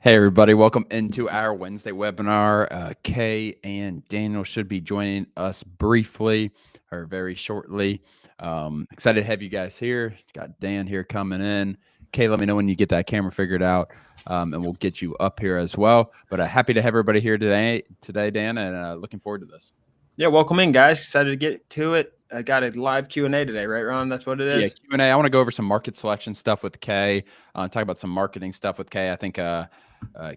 Hey, everybody. Welcome into our Wednesday webinar. Kay and Daniel should be joining us briefly or very shortly. Excited to have you guys here. Got Dan here coming in. Kay, let me know when you get that camera figured out, and we'll get you up here as well. But happy to have everybody here today, Dan, and looking forward to this. Yeah, welcome in, guys. Excited to get to it. I got a live Q&A today, right, Ron? That's what it is? Yeah, Q&A. I want to go over some market selection stuff with Kay, talk about some marketing stuff with Kay. I think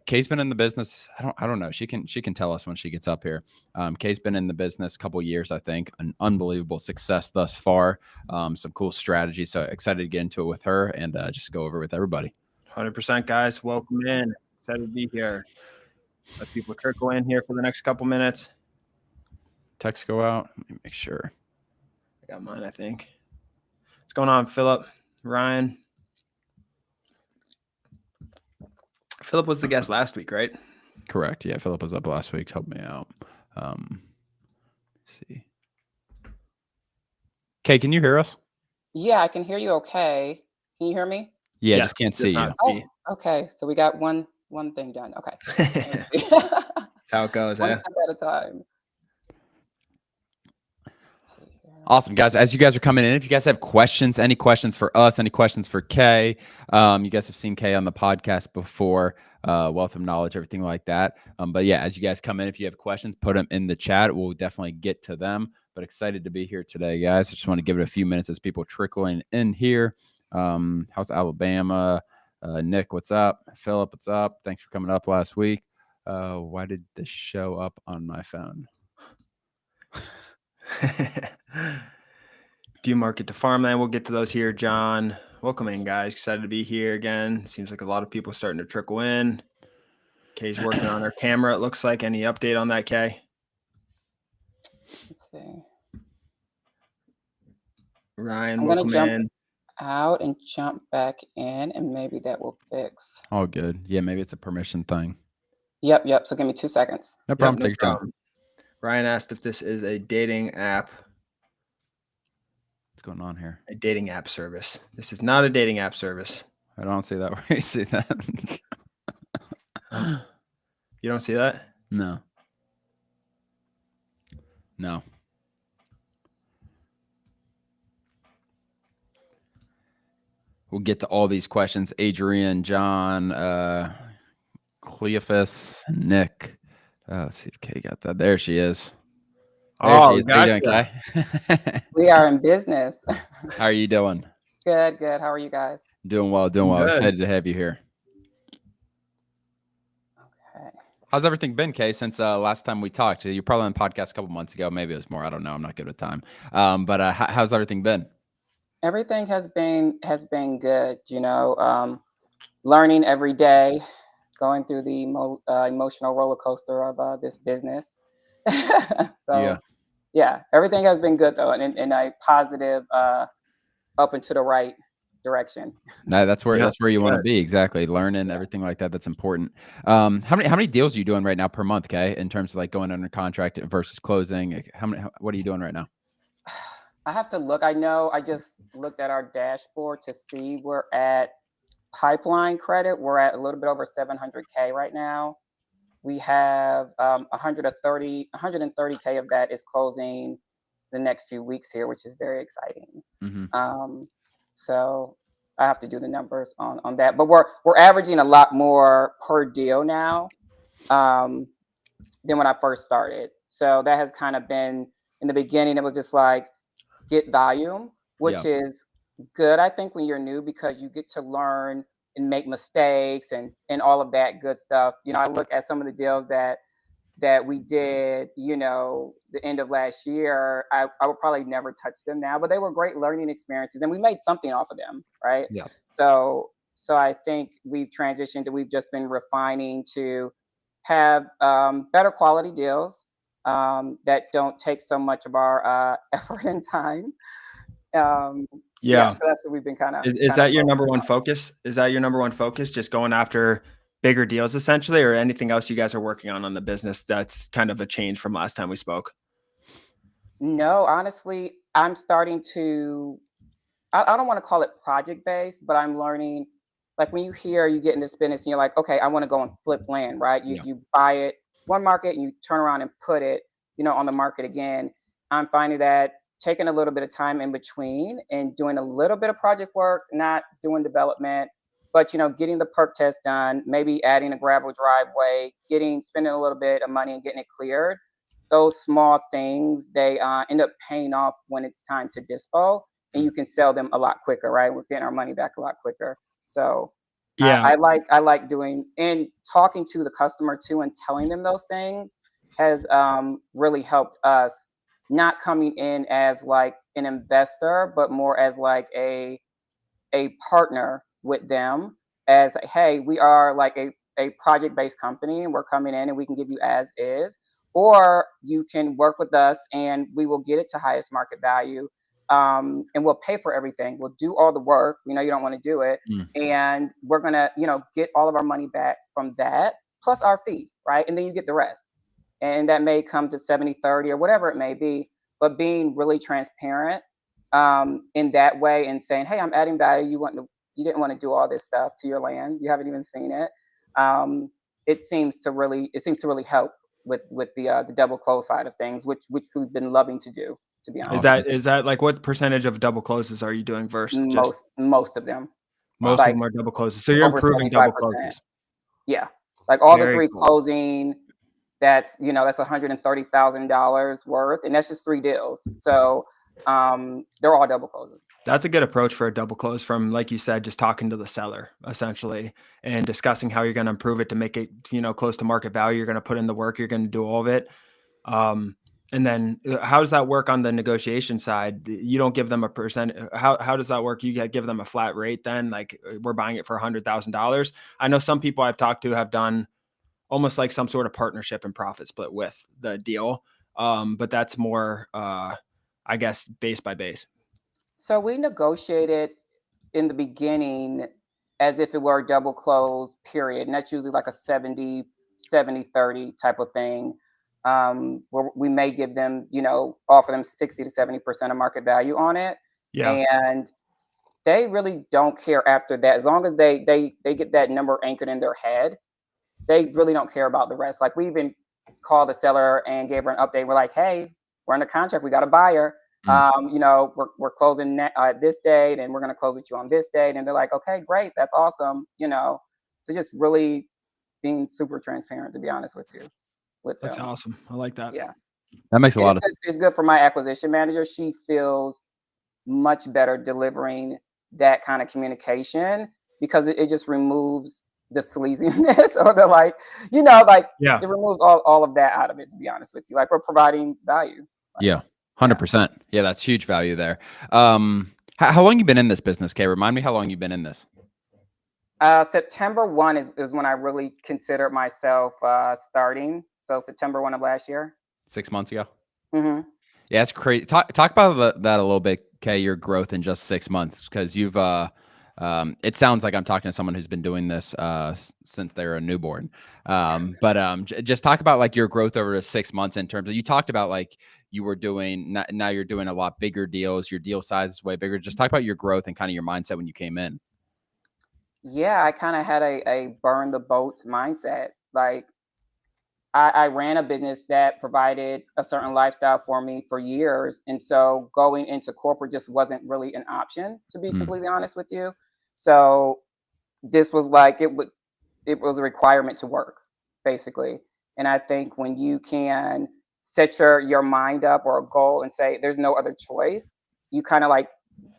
Kay's been in the business. I don't know. She can tell us when she gets up here. Kay's been in the business a couple years, I think. An unbelievable success thus far. Some cool strategy. So excited to get into it with her and just go over with everybody. 100%, guys. Welcome in. Excited to be here. Let people trickle in here for the next couple minutes. Text go out. Let me make sure. I got mine, I think. What's going on, Philip? Ryan? Philip was the guest last week, right? Correct. Yeah, Philip was up last week. Help me out. Let's see. Kay, can you hear us? Yeah, I can hear you okay. Can you hear me? Yeah, just can't see you. Oh, okay. So we got one thing done. Okay. That's how it goes, One step at a time. Awesome, guys. As you guys are coming in, if you guys have questions, any questions for us, any questions for Kay, you guys have seen Kay on the podcast before, wealth of knowledge, everything like that. But yeah, as you guys come in, if you have questions, put them in the chat. We'll definitely get to them. But excited to be here today, guys. I just want to give it a few minutes as people trickling in here. How's Alabama? Nick, what's up? Philip, what's up? Thanks for coming up last week. Why did this show up on my phone? Do you market to farmland? We'll get to those here, John. Welcome in, guys. Excited to be here again. Seems like a lot of people starting to trickle in. Kay's working on her camera, it looks like. Any update on that, Kay? Let's see. Ryan, I'm gonna welcome jump in. out and jump back in, and maybe that will fix. All good. Yeah, maybe it's a permission thing. Yep. So give me 2 seconds. No problem. Take your time. Ryan asked if this is a dating app. What's going on here? A dating app service. This is not a dating app service. I don't see that. Where you see that? You don't see that? No. We'll get to all these questions. Adrian, John, Cleophas, Nick. Let's see if Kay got that. There she is. There she is. How you doing, Kay? We are in business. How are you doing? Good. How are you guys? Doing well. Good. Excited to have you here. Okay. How's everything been, Kay, since last time we talked? You're probably on the podcast a couple months ago. Maybe it was more. I don't know. I'm not good with time. But how's everything been? Everything has been good. Learning every day, going through the emotional roller coaster of this business. So yeah, everything has been good though, and in a positive, up and to the right direction. That's where you want to be. Exactly. Learning everything like that. That's important. How many deals are you doing right now per month, Kay, in terms of like going under contract versus closing? What are you doing right now? I have to look. I know I just looked at our dashboard to see we're at pipeline credit. We're at a little bit over 700K right now. We have 130K of that is closing the next few weeks here, which is very exciting. Mm-hmm. So I have to do the numbers on that, but we're averaging a lot more per deal now than when I first started. So that has kind of been, in the beginning, it was just like get volume, which is good, I think, when you're new, because you get to learn and make mistakes and all of that good stuff. I look at some of the deals that we did, the end of last year. I would probably never touch them now, but they were great learning experiences, and we made something off of them, right? Yeah. So I think we've transitioned, we've just been refining to have better quality deals that don't take so much of our effort and time. So that's what we've been kind of. Is that your number one focus? Is that your number one focus? Just going after bigger deals, essentially, or anything else you guys are working on the business that's kind of a change from last time we spoke? No, honestly, I'm starting to. I don't want to call it project based, but I'm learning like when you hear you get in this business and you're like, okay, I want to go and flip land, right? You buy it one market and you turn around and put it, on the market again. I'm finding that taking a little bit of time in between and doing a little bit of project work, not doing development, but getting the perk test done, maybe adding a gravel driveway, spending a little bit of money and getting it cleared. Those small things, they end up paying off when it's time to dispo, and you can sell them a lot quicker, right? We're getting our money back a lot quicker. So Yeah. I like doing and talking to the customer too and telling them those things has really helped us, not coming in as like an investor, but more as like a partner with them, as hey, we are like a project-based company and we're coming in and we can give you as is, or you can work with us and we will get it to highest market value, and we'll pay for everything. We'll do all the work. You don't want to do it. And we're going to, get all of our money back from that plus our fee, right? And then you get the rest. And that may come to 70-30 or whatever it may be, but being really transparent in that way and saying, hey, I'm adding value. You didn't want to do all this stuff to your land. You haven't even seen it. It seems to really help with the double close side of things, which we've been loving to do, to be honest. Is that like what percentage of double closes are you doing versus most of them? Most of them are double closes. So you're improving double closes. Yeah, like all Very the three cool. closing. That's $130,000 worth, and that's just 3 deals. So they're all double closes. That's a good approach for a double close, from, like you said, just talking to the seller essentially and discussing how you're going to improve it to make it, close to market value. You're going to put in the work. You're going to do all of it. And then how does that work on the negotiation side? You don't give them a percent. How does that work? You give them a flat rate then, like we're buying it for $100,000. I know some people I've talked to have done almost like some sort of partnership and profit split with the deal. But that's more, I guess, base by base. So we negotiated in the beginning as if it were a double close period. And that's usually like a 70-30 type of thing. Where we may give them, offer them 60 to 70% of market value on it. Yeah. And they really don't care after that. As long as they get that number anchored in their head, they really don't care about the rest. Like we even called the seller and gave her an update. We're like, hey, we're under contract. We got a buyer. We're closing this date and we're going to close with you on this date. And they're like, okay, great. That's awesome. So just really being super transparent, to be honest with you. That's awesome. I like that. Yeah. That makes a lot of sense. It's good for my acquisition manager. She feels much better delivering that kind of communication because it just removes the sleaziness or the it removes all of that out of it, to be honest with you. Like we're providing value. Yeah. 100%. Yeah. That's huge value there. How long you been in this business, Kay? Remind me how long you've been in this. September 1 is when I really considered myself starting. So September 1 of last year. 6 months ago. Mm-hmm. Yeah, it's crazy. Talk about that a little bit, Kay, your growth in just 6 months, because you've it sounds like I'm talking to someone who's been doing this since they were a newborn. Just talk about like your growth over the 6 months in terms of, you talked about like you were doing, now you're doing a lot bigger deals. Your deal size is way bigger. Just talk about your growth and kind of your mindset when you came in. Yeah, I kind of had a burn the boats mindset. Like I ran a business that provided a certain lifestyle for me for years. And so going into corporate just wasn't really an option, to be completely honest with you. So this was like, it was a requirement to work, basically. And I think when you can set your mind up or a goal and say, there's no other choice, you kind of like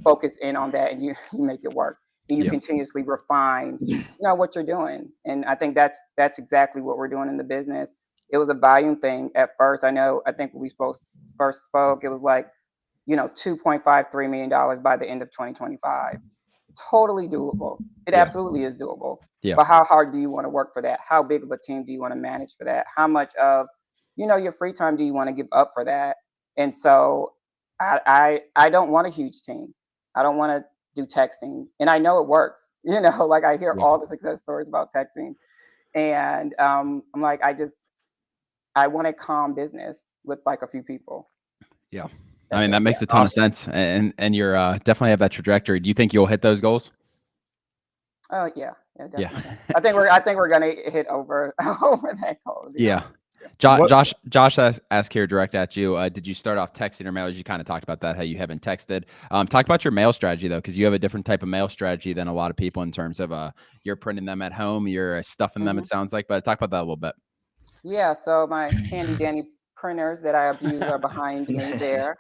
focus in on that and you make it work. And you continuously refine, what you're doing. And I think that's exactly what we're doing in the business. It was a volume thing at first. I think when we first spoke, it was like, $2.53 million by the end of 2025. Totally doable. It absolutely is doable. Yeah. But how hard do you want to work for that? How big of a team do you want to manage for that? How much of, your free time do you want to give up for that? And so I don't want a huge team. I don't want to do texting. And I know it works. Like I hear all the success stories about texting. And I'm like, I want a calm business with like a few people. Yeah. I mean, that makes a ton of sense. And you're definitely have that trajectory. Do you think you'll hit those goals? Oh yeah, Yeah. definitely. I think we're gonna hit over over that goal. To be Yeah. honest. What Josh asked here direct at you. Did you start off texting or mailers? You kind of talked about that, how you haven't texted. Talk about your mail strategy though, because you have a different type of mail strategy than a lot of people in terms of you're printing them at home, you're stuffing them. Mhm. It sounds like, but talk about that a little bit. Yeah, so my handy dandy printers that I abuse are behind me there.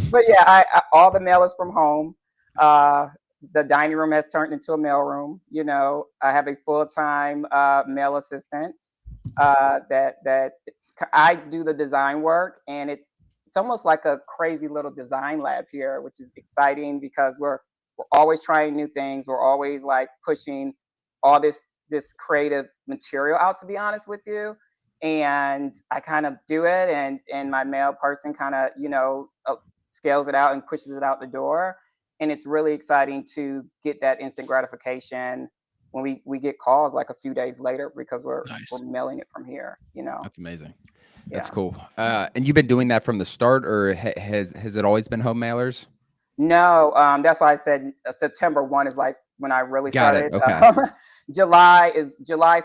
But yeah, all the mail is from home. Uh, the dining room has turned into a mail room. You know, I have a full-time mail assistant that I do the design work, and it's almost like a crazy little design lab here, which is exciting because we're always trying new things. We're always like pushing all this creative material out, to be honest with you. And I kind of do it, and my mail person kind of scales it out and pushes it out the door. And it's really exciting to get that instant gratification when we get calls like a few days later because we're nice. mailing it from here. That's amazing. Yeah. That's cool. And you've been doing that from the start, or has it always been home mailers? No, that's why I said September 1 is like when I really Got it. started. Okay. July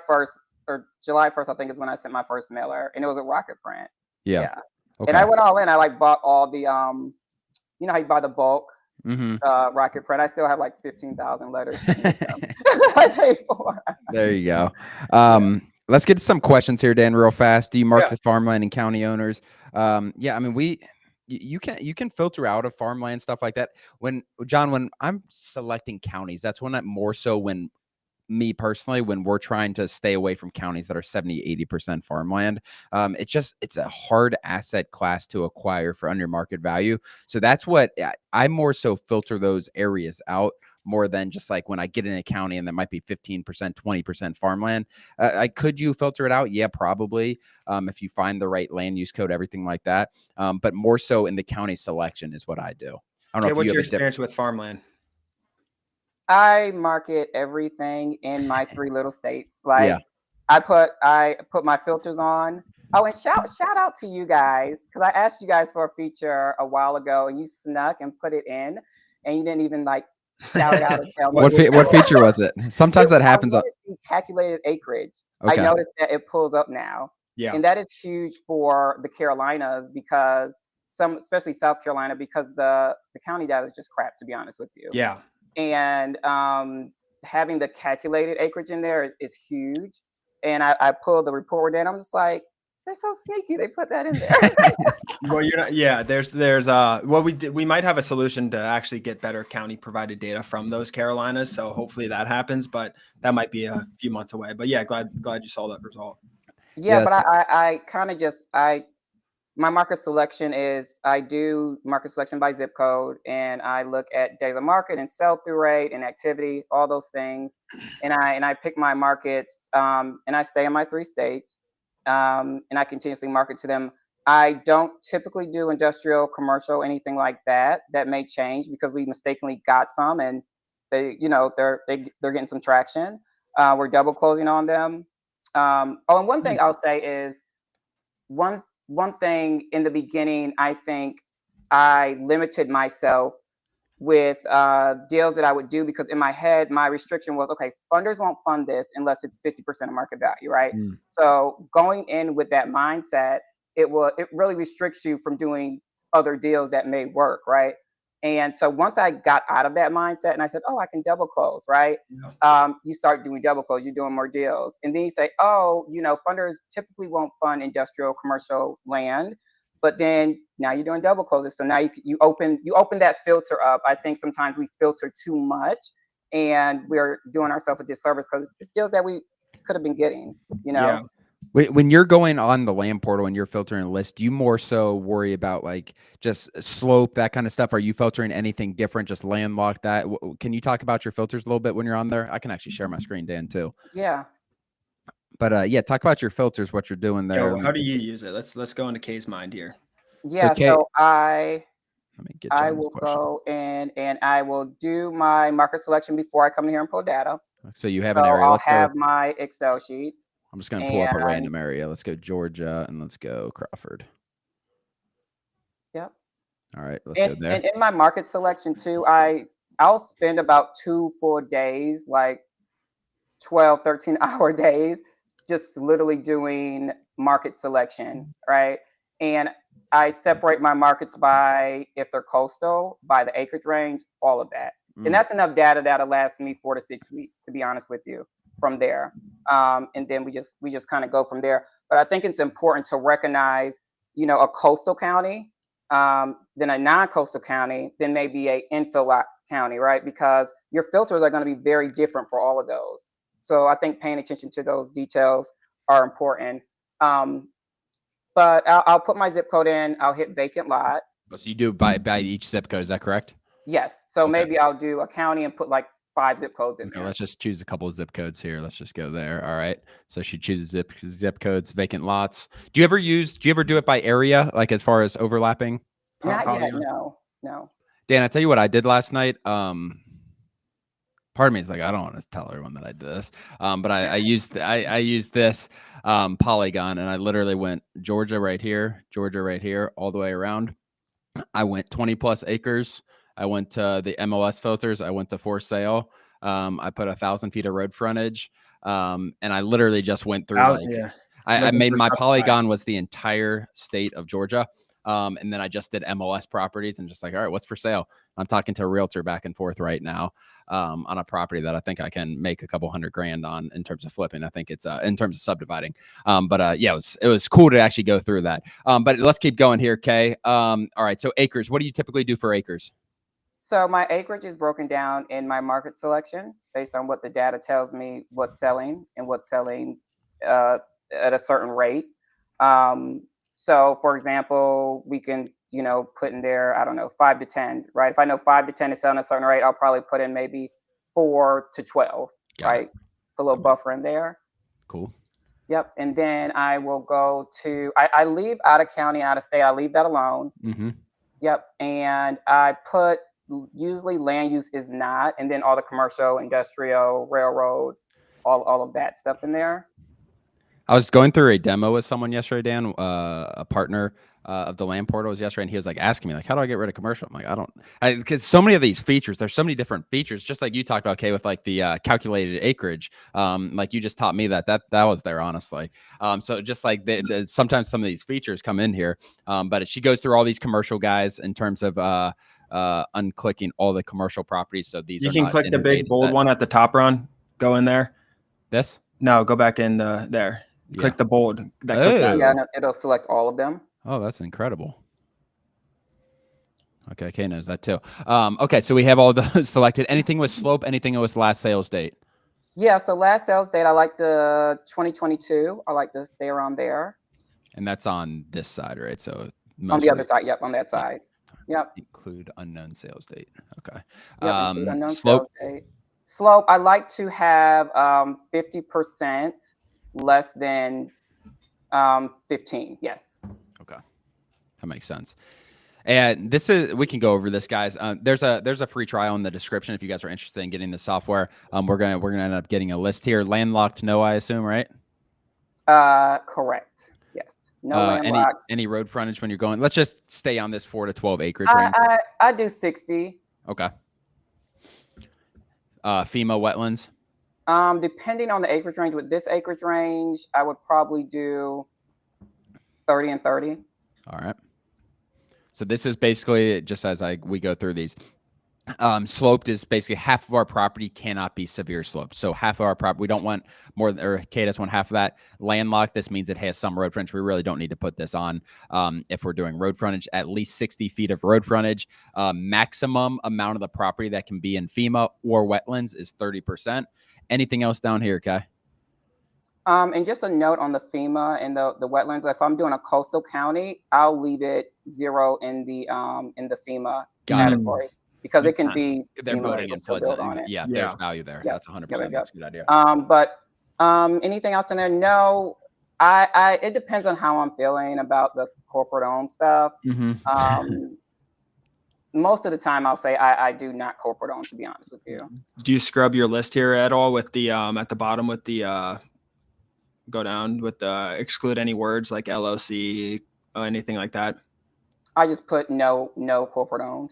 1st or July 1st, I think is when I sent my first mailer, and it was a Rocket print. Yeah. Yeah. Okay. And I went all in. I like bought all the you know how you buy the bulk Mm-hmm. Rocket print. I still have like 15,000 letters I paid for. There you go. Let's get to some questions here, Dan, real fast. Do you market farmland and county owners? Yeah, I mean, you can filter out of farmland, stuff like that. When I'm selecting counties, that's when I'm more so when me personally, when we're trying to stay away from counties that are 70-80% farmland. It's a hard asset class to acquire for under market value. So that's what I more so filter those areas out more than just like when I get in a county and that might be 15%, 20% farmland. Could you filter it out? Yeah, probably. If you find the right land use code, everything like that. But more so in the county selection is what I do. I don't know if what's you your have experience with farmland? I market everything in my 3 little states. Like Yeah. I put my filters on. Oh, and shout out to you guys because I asked you guys for a feature a while ago, and you snuck and put it in, and you didn't even like shout it out or tell me. What feature was it? Sometimes that happens. Calculated acreage. Okay. I noticed that it pulls up now, Yeah. and that is huge for the Carolinas because especially South Carolina, because the county data is just crap, to be honest with you. Yeah. And having the calculated acreage in there is huge. And I pulled the report in. I'm just like, they're so sneaky. They put that in there. Well, you're not. Yeah, there's well, we might have a solution to actually get better county provided data from those Carolinas. So hopefully that happens, but that might be a few months away. But yeah, glad you saw that result. Yeah, but I kind of just my market selection is I do market selection by zip code, and I look at days of market and sell through rate and activity, all those things, and I pick my markets, and I stay in my 3 states, and I continuously market to them. I don't typically do industrial, commercial, anything like that. That may change because we mistakenly got some, and they're getting some traction. We're double closing on them. And one thing I'll say is one thing in the beginning, I think I limited myself with deals that I would do because in my head, my restriction was, okay, funders won't fund this unless it's 50% of market value, right? Mm. So going in with that mindset, it really restricts you from doing other deals that may work, right? And so once I got out of that mindset and I said, oh, I can double close, right? You start doing double close, you're doing more deals. And then you say, oh, funders typically won't fund industrial commercial land, but then now you're doing double closes. So now you open that filter up. I think sometimes we filter too much and we're doing ourselves a disservice because it's deals that we could have been getting, Yeah. When you're going on the land portal and you're filtering a list, do you more so worry about like just slope, that kind of stuff? Are you filtering anything different, just landlocked that? Can you talk about your filters a little bit when you're on there? I can actually share my screen, Dan, too. Yeah. But yeah, talk about your filters, what you're doing there. Yo, how do you use it? Let's go into Kay's mind here. Yeah, so I John's will question. go in and I will do my market selection before I come in here and pull data. So you have an area. I'll have my Excel sheet. I'm just going to pull up a random area. Let's go Georgia and let's go Crawford. Yep. All right, let's go there. And in my market selection too, I I'll spend about 2 full days, like 12, 13-hour days, just literally doing market selection, right? And I separate my markets by if they're coastal, by the acreage range, all of that. And that's enough data that'll last me 4 to 6 weeks, to be honest with you, from there. And then we just kind of go from there. But I think it's important to recognize, a coastal county, then a non-coastal county, then maybe a infill county, right? Because your filters are going to be very different for all of those. So I think paying attention to those details are important. But I'll put my zip code in. I'll hit vacant lot. So you do by each zip code. Is that correct? Yes. So Okay. maybe I'll do a county and put like 5 zip codes in Okay, there. let's just choose a couple of zip codes here. Let's just go there. All right. So she chooses zip codes, vacant lots. Do you ever do it by area, like as far as overlapping? Not Probably yet. not. No. Dan, I tell you what I did last night. Part of me is like, I don't want to tell everyone that I did this. But I used this polygon, and I literally went Georgia right here, all the way around. I went 20 plus acres. I went to the MLS filters. I went to for sale. I put 1,000 feet of road frontage. And I literally just went through I made my polygon was the entire state of Georgia. And then I just did MLS properties and just like, all right, what's for sale? I'm talking to a realtor back and forth right now on a property that I think I can make a couple $100,000 on in terms of flipping. I think it's in terms of subdividing. Yeah, it was cool to actually go through that. But let's keep going here, Kay. All right, so acres. What do you typically do for acres? So my acreage is broken down in my market selection based on what the data tells me what's selling and what's selling at a certain rate. So for example, we can, put in there, I don't know, 5 to 10, right? If I know 5 to 10 is selling at a certain rate, I'll probably put in maybe 4 to 12, right? Put a little buffer in there. Cool. Yep. And then I will go to, I leave out of county, out of state. I leave that alone. Mm-hmm. Yep. And I put, usually land use is not, and then all the commercial, industrial, railroad, all of that stuff in there. I was going through a demo with someone yesterday, Dan, a partner of the land portals yesterday, and he was like asking me like, how do I get rid of commercial? I'm like, because so many of these features, there's so many different features, just like you talked about, Kay, with like the calculated acreage. Like you just taught me that was there, honestly. So just like sometimes some of these features come in here, but she goes through all these commercial guys in terms of unclicking all the commercial proproperties. So these you can click the big bold one at the top, Ron. Go in there. This? No, go back in there. Yeah. Click the bold. Yeah, no, it'll select all of them. Oh, that's incredible. Okay, Kay knows that too. Okay, so we have all those selected. Anything with slope, anything with last sales date? Yeah, so last sales date, I like the 2022. I like to stay around there. And that's on this side, right? So on the other side, yep, on that side. Yep. Include unknown sales date. Okay. Yep, unknown slope. Sales date. Slope, I like to have 50% less than 15. Yes. Okay, that makes sense. And we can go over this, guys. There's a free trial in the description if you guys are interested in getting the software. We're gonna end up getting a list here. Landlocked, no, I assume, right? Correct. Yes. No landlocked. Any road frontage when you're going. Let's just stay on this 4 to 12 acres range. I do 60. Okay. FEMA wetlands. Depending on the acreage range, with this acreage range, I would probably do 30 and 30. All right. So this is basically just as we go through these. Sloped is basically half of our property cannot be severe sloped. So half of our property, we don't want more than, or Kay doesn't want half of that. Landlocked, this means it has some road frontage. We really don't need to put this on. If we're doing road frontage, at least 60 feet of road frontage. Maximum amount of the property that can be in FEMA or wetlands is 30%. Anything else down here, Kay? And just a note on the FEMA and the wetlands. If I'm doing a coastal county, I'll leave it 0 in the FEMA category. Because it can be they're building in floods. Yeah, there's value there. Yep. That's 100%. That's a good idea. But anything else in there? No. I it depends on how I'm feeling about the corporate owned stuff. Mm-hmm. Most of the time I'll say I do not corporate owned, to be honest with you. Do you scrub your list here at all with the at the bottom with the go down with the exclude any words like LLC or anything like that? I just put no corporate owned.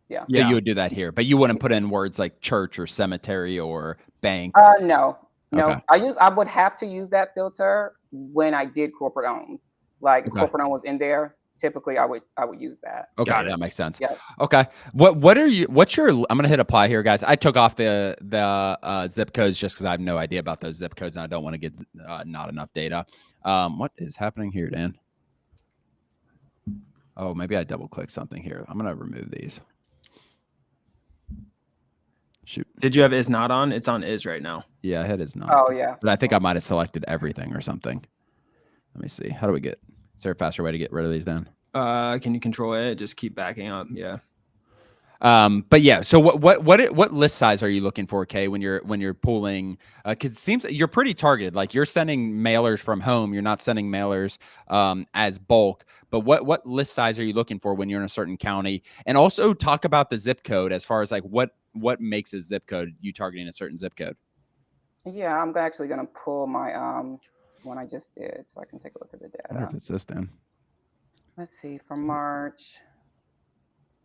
Yeah. So you would do that here, but you wouldn't put in words like church or cemetery or bank. No. Okay. I would have to use that filter when I did corporate owned. Like if Okay. corporate owned was in there, typically I would use that. Okay, Got it. that makes sense. Yeah. Okay, what's your? I'm gonna hit apply here, guys. I took off the zip codes just because I have no idea about those zip codes and I don't want to get not enough data. What is happening here, Dan? Oh, maybe I double clicked something here. I'm gonna remove these. Shoot. Did you have is not on? It's on is right now. Yeah, I hit is not. Oh yeah. But I think I might have selected everything or something. Let me see. How do we get? Is there a faster way to get rid of these, Dan? Can you control it? Just keep backing up. Yeah. But yeah, so what list size are you looking for, Kay, when you're pulling? Because it seems you're pretty targeted. Like you're sending mailers from home. You're not sending mailers as bulk. But what list size are you looking for when you're in a certain county? And also talk about the zip code as far as like what makes a zip code. You targeting a certain zip code? Yeah, I'm actually gonna pull my one I just did so I can take a look at the I wonder data. if it's this, Dan. Let's see, from March.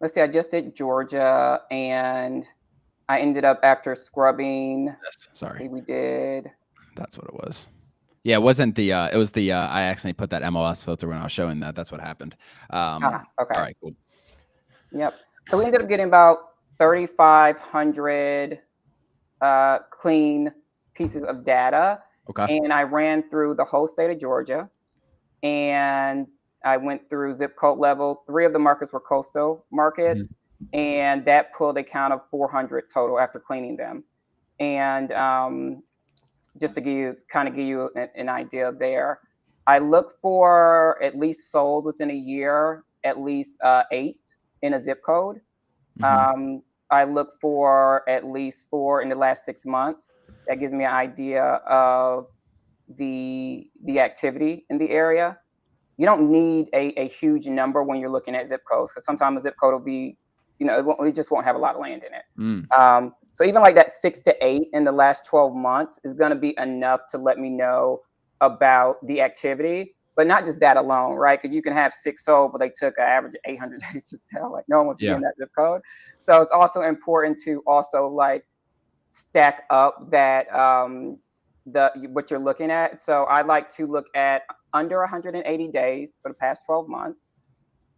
Let's see, I just did Georgia and I ended up after scrubbing. Yes, sorry. See, we did. That's what it was. Yeah, it wasn't the it was the I accidentally put that MLS filter when I was showing that. That's what happened. Okay. All right, cool. Yep. So we ended up getting about 3,500 clean pieces of data. Okay. And I ran through the whole state of Georgia and I went through zip code level. 3 of the markets were coastal markets, and that pulled a count of 400 total after cleaning them. And just to give you an idea there, I look for at least sold within a year, at least 8 in a zip code. I look for at least 4 in the last 6 months. That gives me an idea of the activity in the area. You don't need a huge number when you're looking at zip codes because sometimes a zip code will be, it just won't have a lot of land in it. So even like that 6 to 8 in the last 12 months is going to be enough to let me know about the activity, but not just that alone, right? Because you can have 6 sold, but they took an average of 800 days to sell. Like no one wants to be in that zip code. So it's also important to also like stack up that what you're looking at. So I like to look at under 180 days for the past 12 months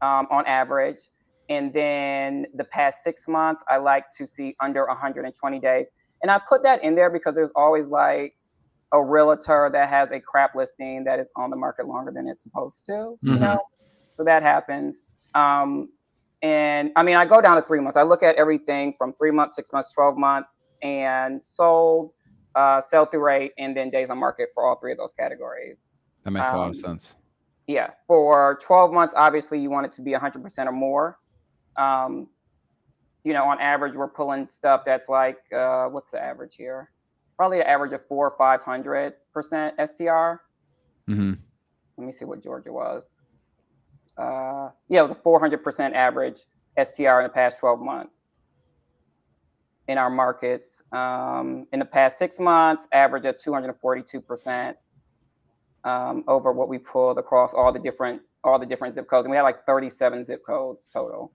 on average. And then the past 6 months, I like to see under 120 days. And I put that in there because there's always like a realtor that has a crap listing that is on the market longer than it's supposed to, you know? So that happens. And I mean, I go down to 3 months. I look at everything from 3 months, 6 months, 12 months, and sold, sell-through rate, and then days on market for all 3 of those categories. That makes a lot of sense. Yeah. For 12 months, obviously, you want it to be 100% or more. On average, we're pulling stuff that's like, what's the average here? Probably an average of 400 or 500% STR. Let me see what Georgia was. It was a 400% average STR in the past 12 months in our markets. In the past 6 months, average of 242% over what we pulled across all the different zip codes. And we had like 37 zip codes total.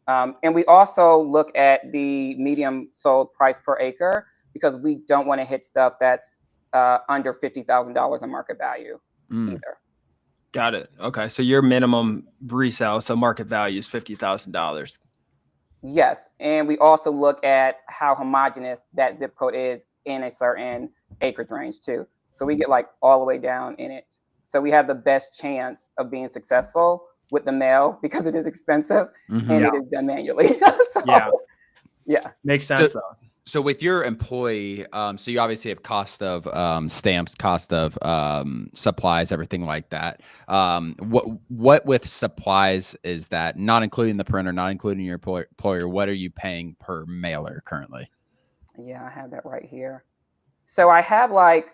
And we also look at the medium sold price per acre because we don't want to hit stuff that's under $50,000 in market value either. Got it. Okay. So your minimum resale, so market value is $50,000. Yes. And we also look at how homogeneous that zip code is in a certain acreage range too. So we get like all the way down in it. So we have the best chance of being successful with the mail because it is expensive and it is done manually. Yeah. Makes sense. So with your employee, so you obviously have cost of stamps, cost of supplies, everything like that. What with supplies is that, not including the printer, not including your employer, what are you paying per mailer currently? Yeah, I have that right here. So I have like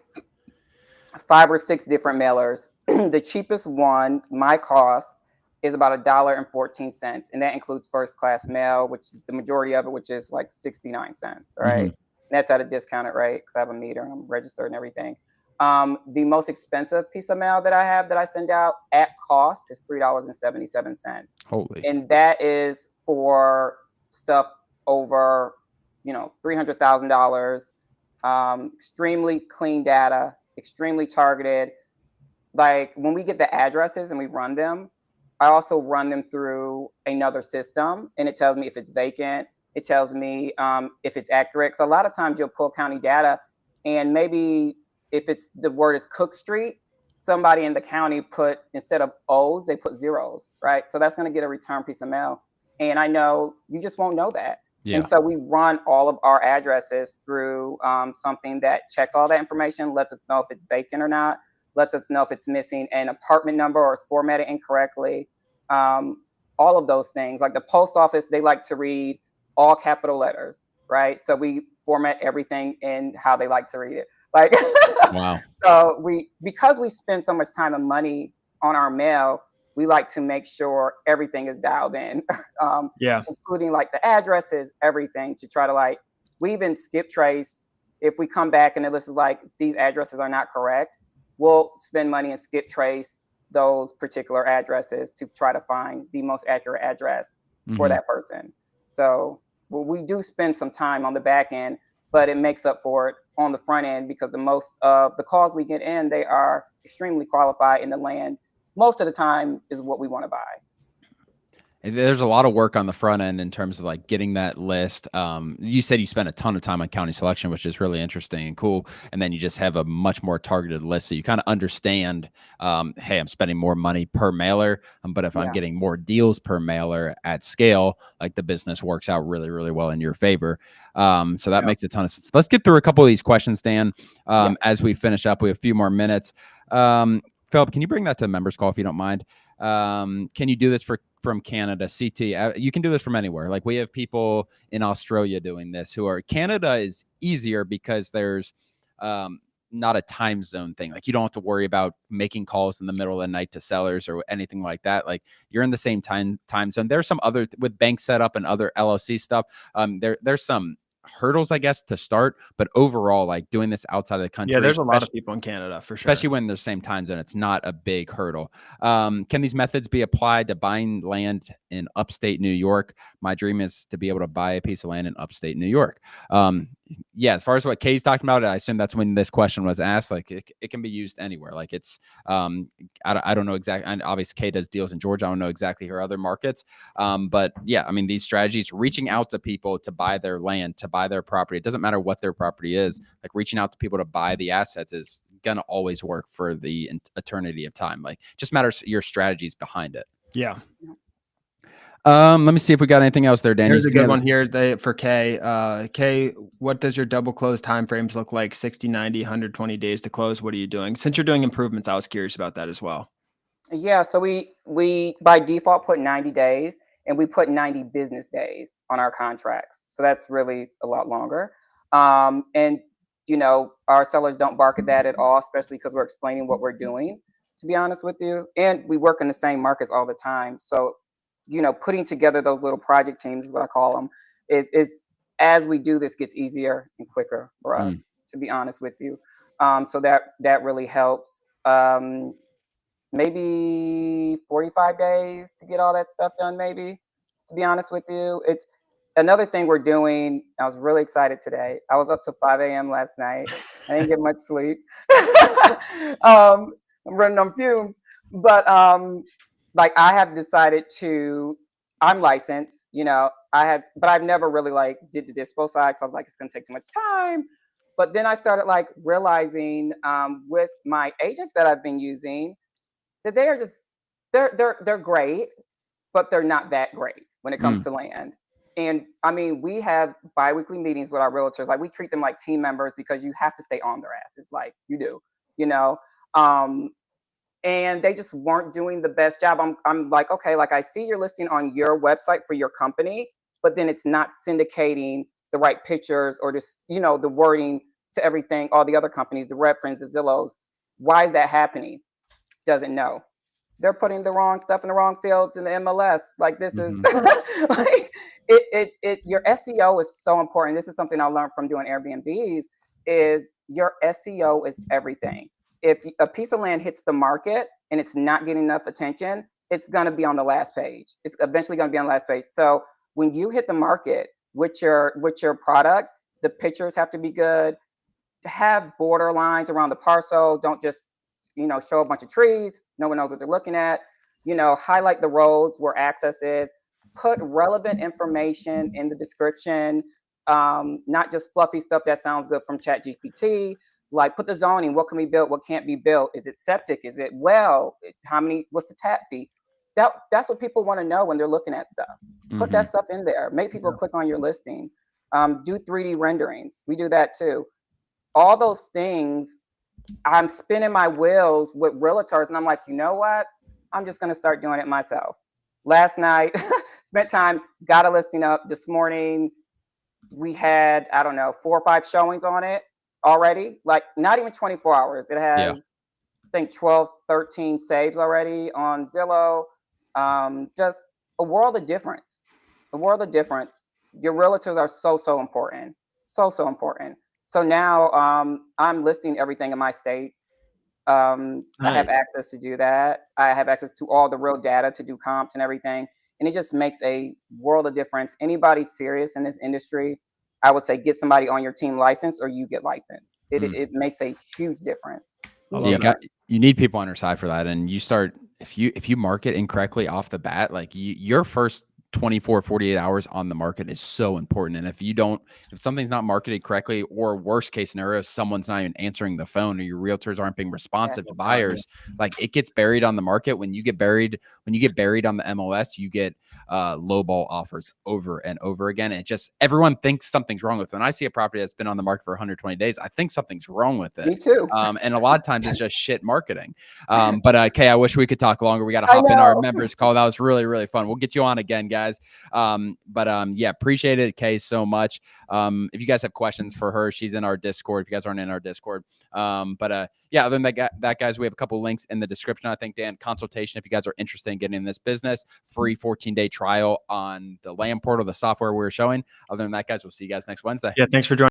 5 or 6 different mailers. The cheapest one, my cost, is about $1.14, and that includes first class mail, which the majority of it, which is like 69 cents. Right, that's at a discounted rate because I have a meter and I'm registered and everything. The most expensive piece of mail that I send out at cost is $3.77. Holy! And that is for stuff over, $300,000. Extremely clean data, extremely targeted. Like when we get the addresses and we run them, I also run them through another system, and it tells me if it's vacant. It tells me if it's accurate. So a lot of times you'll pull county data, and maybe if it's the word is Cook Street, somebody in the county put, instead of O's, they put zeros, right? So that's going to get a return piece of mail. And I know you just won't know that. Yeah. And so we run all of our addresses through something that checks all that information, lets us know if it's vacant or not, lets us know if it's missing an apartment number or it's formatted incorrectly. All of those things. Like the post office, they like to read all capital letters, right? So we format everything in how they like to read it. Like, wow. So because we spend so much time and money on our mail, we like to make sure everything is dialed in, including like the addresses, everything, to try to we even skip trace. If we come back and the list is like, these addresses are not correct, we'll spend money and skip trace those particular addresses to try to find the most accurate address for that person. So we do spend some time on the back end, but it makes up for it on the front end because the most of the calls we get in, they are extremely qualified, in the land most of the time is what we want to buy. There's a lot of work on the front end in terms of getting that list. You said you spent a ton of time on county selection, which is really interesting and cool. And then you just have a much more targeted list. So you kind of understand, hey, I'm spending more money per mailer, but if I'm getting more deals per mailer at scale, the business works out really, really well in your favor. So that makes a ton of sense. Let's get through a couple of these questions, Dan. As we finish up, we have a few more minutes. Philip, can you bring that to the members call if you don't mind? Can you do this from Canada? CT, you can do this from anywhere. We have people in Australia doing this Canada is easier because there's not a time zone thing. You don't have to worry about making calls in the middle of the night to sellers or anything like that. You're in the same time zone. There's some other with bank setup and other LLC stuff. There's some hurdles, I guess, to start, but overall, doing this outside of the country. Yeah, there's a lot of people in Canada for sure. Especially when they're the same time zone, it's not a big hurdle. Can these methods be applied to buying land in upstate New York? My dream is to be able to buy a piece of land in upstate New York. As far as what Kay's talking about, I assume that's when this question was asked. It can be used anywhere. It's I don't know exactly. And obviously Kay does deals in Georgia. I don't know exactly her other markets. But yeah, I mean, these strategies, reaching out to people to buy their land, to buy their property. It doesn't matter what their property is. Reaching out to people to buy the assets is gonna always work for the eternity of time. Just matters your strategies behind it. Yeah. Let me see if we got anything else there, Dan. Here's a good one here for Kay. Kay, what does your double close timeframes look like? 60, 90, 120 days to close. What are you doing? Since you're doing improvements, I was curious about that as well. Yeah, so we by default put 90 days, and we put 90 business days on our contracts. So that's really a lot longer. And our sellers don't bark at that at all, especially because we're explaining what we're doing, to be honest with you. And we work in the same markets all the time. So putting together those little project teams is what I call them, is as we do this gets easier and quicker for us, to be honest with you. So that really helps. Maybe 45 days to get all that stuff done, maybe, to be honest with you. It's another thing we're doing. I was really excited today. I was up till 5 a.m. last night. I didn't get much sleep. I'm running on fumes, but I have decided I'm licensed, but I've never really did the dispo side, because I was it's gonna take too much time. But then I started realizing with my agents that I've been using that they are just they're great, but they're not that great when it comes to land. And I mean, we have biweekly meetings with our realtors. We treat them like team members, because you have to stay on their asses, you do, and they just weren't doing the best job. I'm okay, I see your listing on your website for your company, but then it's not syndicating the right pictures or just, the wording to everything, all the other companies, the Redfins, the Zillows. Why is that happening? Doesn't know. They're putting the wrong stuff in the wrong fields in the MLS. This is your SEO is so important. This is something I learned from doing Airbnbs, is your SEO is everything. If a piece of land hits the market and it's not getting enough attention, it's going to be on the last page. It's eventually going to be on the last page. So when you hit the market with your product, the pictures have to be good. Have border lines around the parcel. Don't just, show a bunch of trees. No one knows what they're looking at. Highlight the roads where access is. Put relevant information in the description, not just fluffy stuff that sounds good from ChatGPT. Like, put the zoning, what can be built, what can't be built. Is it septic? Is it well? What's the tap fee? That's what people want to know when they're looking at stuff. Put that stuff in there. Make people click on your listing. Do 3D renderings. We do that too. All those things, I'm spinning my wheels with realtors, and I'm like, you know what? I'm just going to start doing it myself. Last night, spent time, got a listing up. This morning, we had, I don't know, 4 or 5 showings on it already. Like, not even 24 hours. It has, I think, 12, 13 saves already on Zillow. Just a world of difference. A world of difference. Your realtors are so important. So important. So now I'm listing everything in my states. I have access to do that. I have access to all the real data to do comps and everything. And it just makes a world of difference. Anybody serious in this industry, I would say get somebody on your team licensed, or you get licensed. It makes a huge difference. You need people on your side for that. And you start, if you market incorrectly off the bat, like your first 24, 48 hours on the market is so important. And if something's not marketed correctly, or worst case scenario, someone's not even answering the phone, or your realtors aren't being responsive to buyers, like, it gets buried on the market. When you get buried on the MLS, you get lowball offers over and over again. And everyone thinks something's wrong with it. When I see a property that's been on the market for 120 days, I think something's wrong with it. Me too. And a lot of times it's just shit marketing. But Kay, I wish we could talk longer. We got to hop in our members call. That was really, really fun. We'll get you on again, guys. Appreciate it, Kay, so much. If you guys have questions for her, she's in our Discord. If you guys aren't in our Discord, other than that, guys, we have a couple links in the description. I think, Dan, consultation if you guys are interested in getting in this business, free 14-day trial on the Land Portal, the software we were showing. Other than that, guys, we'll see you guys next Wednesday. Yeah, thanks for joining.